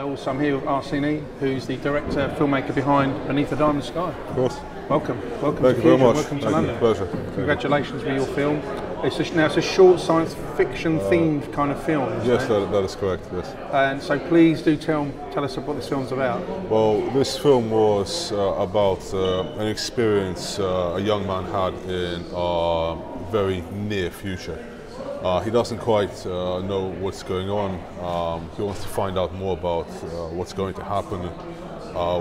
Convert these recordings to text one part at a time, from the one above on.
Also, I'm here with Arseny, who's the director, filmmaker behind Beneath the Diamond Sky. Of course. Welcome. Welcome Thank to you very Fusion. much. Welcome to Thank London. you. Pleasure. Congratulations with your film. It's a short science fiction themed kind of film. Yes, that is correct. Yes. And so please do tell us what this film's about. Well, this film was about an experience a young man had in a very near future. He doesn't quite know what's going on. He wants to find out more about what's going to happen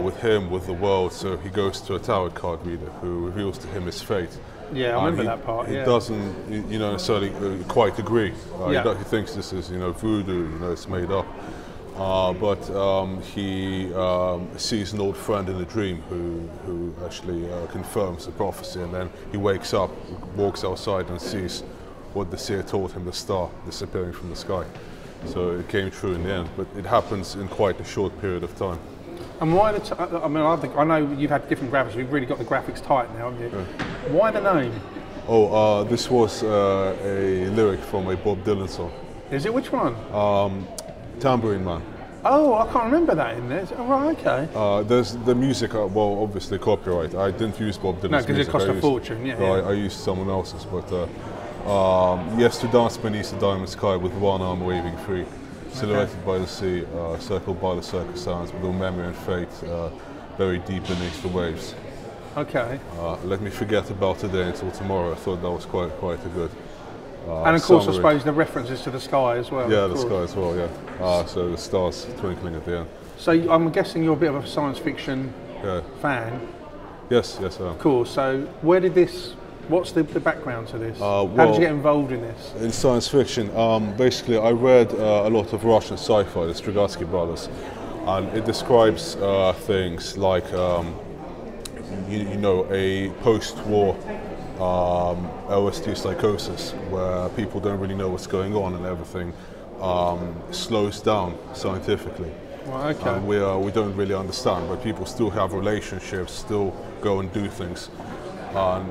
with him, with the world. So he goes to a tarot card reader who reveals to him his fate. Yeah, I remember that part. He yeah. doesn't, necessarily quite agree. Yeah. He thinks this is, voodoo. It's made up. But he sees an old friend in a dream who actually confirms the prophecy, and then he wakes up, walks outside, and sees what the seer told him, the star disappearing from the sky. So it came true in the end, but it happens in quite a short period of time. And why I know you've had different graphics. You've really got the graphics tight now, haven't you? Yeah. Why the name? Oh, this was a lyric from a Bob Dylan song. Is it? Which one? Tambourine Man. Oh, I can't remember that in there. Oh, right, okay. There's the music, well, obviously copyright. I didn't use Bob Dylan's music. No, because it cost a fortune, yeah. I used someone else's, but yes, to dance beneath the diamond sky with one arm waving free, silhouetted by the sea, circled by the circus sounds, with all memory and fate buried deep beneath the waves. Okay. Let me forget about today until tomorrow. I thought that was quite a good and of course, summary. I suppose the references to the sky as well. Yeah, the sky as well, yeah. So the stars twinkling at the end. So I'm guessing you're a bit of a science fiction fan. Yes, I am. Of course. So where did this, what's the background to this? Well, how did you get involved in this? In science fiction, basically I read a lot of Russian sci-fi, the Strugatsky brothers, and it describes things like, a post-war LSD psychosis, where people don't really know what's going on and everything slows down scientifically. Well, okay. We don't really understand, but people still have relationships, still go and do things.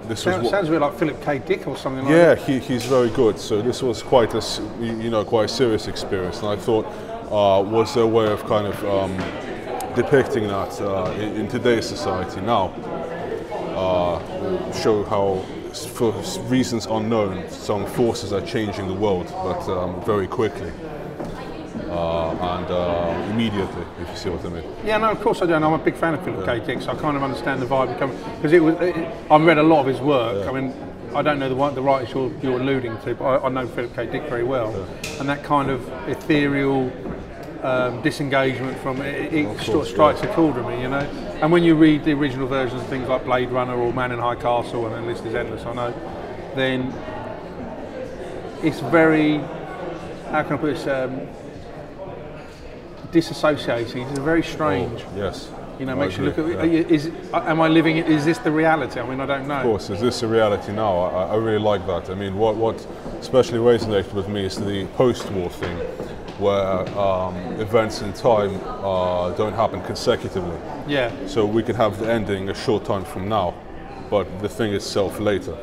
This sounds a bit like Philip K. Dick or something like that. Yeah, he's very good. So this was quite a serious experience, and I thought was a way of kind of depicting that in today's society now. Show how, for reasons unknown, some forces are changing the world, but very quickly and immediately, if you see what I mean. Yeah, no, of course I do. And I'm a big fan of Philip K. Dick, so I kind of understand the vibe because I've read a lot of his work. Yeah. I mean, I don't know the writers you're alluding to, but I know Philip K. Dick very well, and that kind of ethereal disengagement from it sort of strikes a chord with me, And when you read the original versions of things like Blade Runner or Man in High Castle, and the list is endless, I know, then it's very, how can I put this, disassociating. It's very strange. Oh, yes. Makes you look at, am I living it? Is this the reality? I mean, I don't know. Of course, is this the reality now? I really like that. I mean, what especially resonated with me is the post-war thing, where events in time don't happen consecutively. Yeah. So we could have the ending a short time from now, but the thing itself later.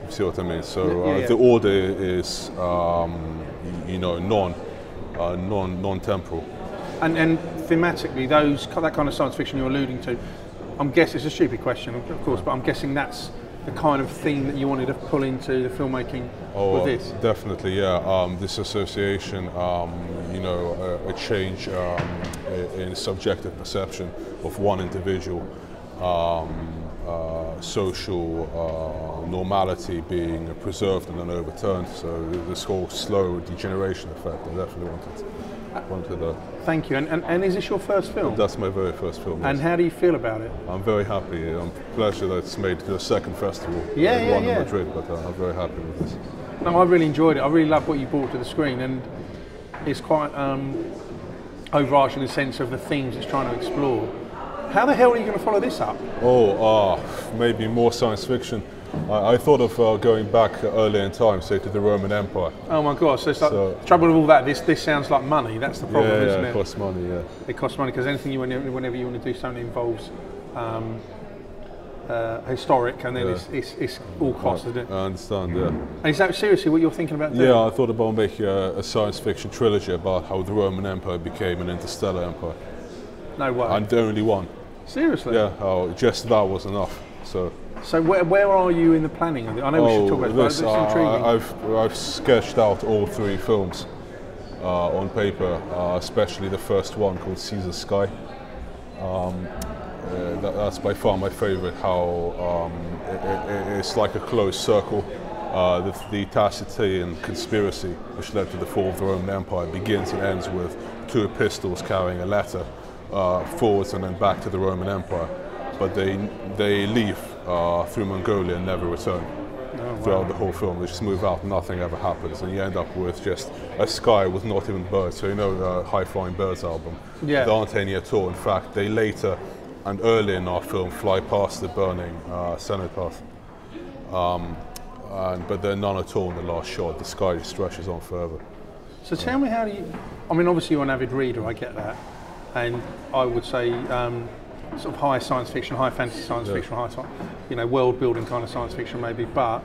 You see what I mean? So the order is, non-temporal. And thematically, that kind of science fiction you're alluding to, I'm guessing it's a stupid question, of course, but I'm guessing that's the kind of theme that you wanted to pull into the filmmaking with this. Definitely, yeah. This association, a change in subjective perception of one individual, social normality being preserved and then overturned. So this whole slow degeneration effect, I definitely wanted that. Thank you. And is this your first film? That's my very first film. And how do you feel about it? I'm very happy. I'm pleasure that it's made to a second festival. One in Madrid, but I'm very happy with this. No, I really enjoyed it. I really love what you brought to the screen, and it's quite overarching in the sense of the themes it's trying to explore. How the hell are you going to follow this up? Maybe more science fiction. I thought of going back earlier in time, say to the Roman Empire. Oh my gosh, so it's like, the trouble with all that, this sounds like money, that's the problem, isn't it? It costs money, . It costs money, because anything whenever you want to do something that involves historic, and then it's all cost, isn't it? I understand, yeah. And is that seriously what you're thinking about doing? Yeah, I thought about making a science fiction trilogy about how the Roman Empire became an interstellar empire. No way. And the only one. Seriously? Yeah, just that was enough. So where are you in the planning of it? I know we should talk about this, but it's intriguing. I've sketched out all 3 films on paper, especially the first one called Caesar's Sky. That's by far my favourite, how it's like a closed circle. The Tacitian conspiracy, which led to the fall of the Roman Empire, begins and ends with 2 epistles carrying a letter forwards and then back to the Roman Empire. But they leave through Mongolia and never return. Throughout the whole film, they just move out, nothing ever happens, and you end up with just a sky with not even birds. So you know the High Flying Birds album? Yeah. There aren't any at all. In fact, they later and early in our film fly past the burning cenotaph. But there are none at all in the last shot. The sky just stretches on forever. So tell me, how do you... I mean, obviously you're an avid reader, I get that. And I would say sort of high science fiction, high fantasy science fiction, high, world building kind of science fiction maybe, but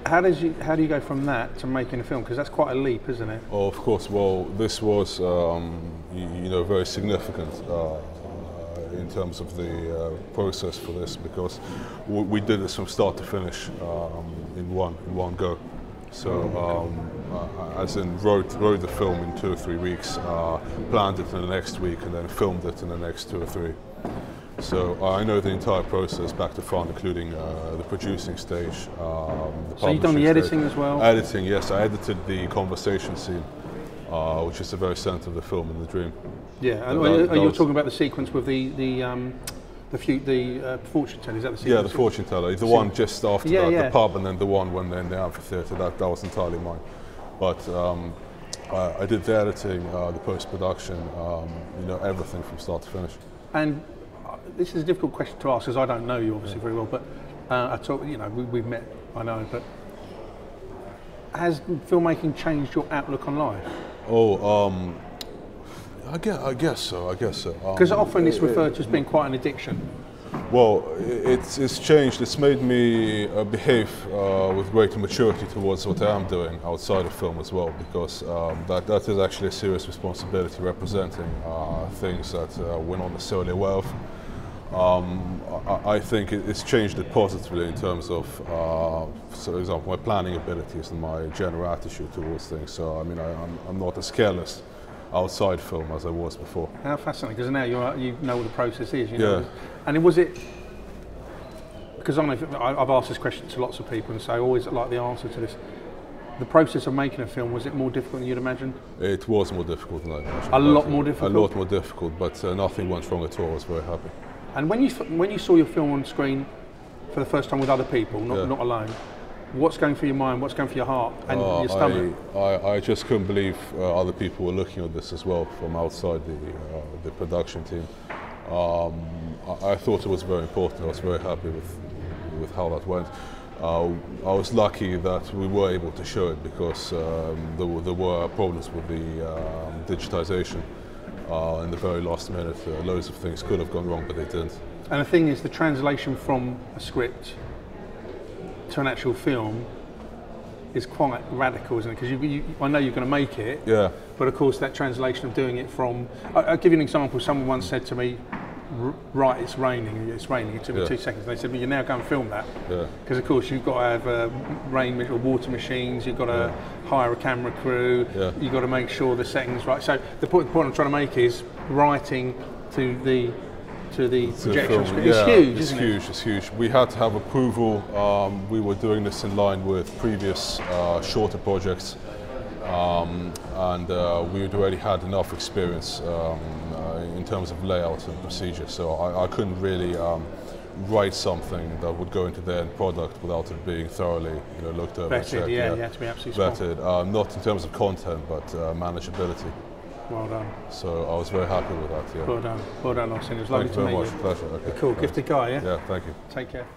how do you go from that to making a film? Because that's quite a leap, isn't it? Oh, of course. Well, this was very significant in terms of the process for this, because we did this from start to finish in one go. So, as in wrote the film in 2 or 3 weeks, planned it in the next week, and then filmed it in the next 2 or 3. So I know the entire process back to front, including the producing stage. So you've done the editing as well? Editing, yes. I edited the conversation scene, which is the very centre of the film in the dream. Yeah, and are you talking about the sequence with the fortune teller? Is that the sequence? Yeah, the fortune teller. The one just after the pub, and then the one when they're in the amphitheatre. That was entirely mine. But I did the editing, the post-production, everything from start to finish. And this is a difficult question to ask, because I don't know you obviously very well. But we've met, I know. But has filmmaking changed your outlook on life? Oh. I guess so. Because often it's referred to as being quite an addiction. Well, it's changed. It's made me behave with greater maturity towards what I am doing outside of film as well, because that is actually a serious responsibility, representing things that we're not necessarily aware of. I think it's changed it positively in terms of, for example, my planning abilities and my general attitude towards things. So, I mean, I'm not as careless outside film as I was before. How fascinating, because now you know what the process is. You know. And was it, because I've asked this question to lots of people, and so I always like the answer to this. The process of making a film, was it more difficult than you'd imagined? It was more difficult than I imagined. A lot more difficult? A lot more difficult, but nothing went wrong at all. I was very happy. And when you saw your film on screen for the first time with other people, not alone, what's going through your mind, what's going through your heart and your stomach? I just couldn't believe other people were looking at this as well from outside the production team. I thought it was very important. I was very happy with how that went. I was lucky that we were able to show it, because there were problems with the digitization in the very last minute. Loads of things could have gone wrong, but they didn't. And the thing is, the translation from a script to an actual film is quite radical, isn't it? Because I know you're going to make it, but of course that translation of doing it from... I'll give you an example. Someone once said to me, right, it's raining. It took me 2 seconds. They said, well, you now go and film that. Because of course you've got to have rain or water machines, you've got to hire a camera crew, you've got to make sure the setting's right. So the point I'm trying to make is writing to the projection screen. It's huge, isn't it? It's huge. We had to have approval. We were doing this in line with previous shorter projects, and we had already had enough experience in terms of layout and procedure. So I couldn't really write something that would go into the end product without it being thoroughly, looked over. Vetted, you have to be absolutely vetted. Not in terms of content, but manageability. Well done. So I was very happy with that. Well done, Arseny. It was lovely to meet you. Thank you very much. Pleasure. Okay. Cool, gifted guy, yeah? Yeah, thank you. Take care.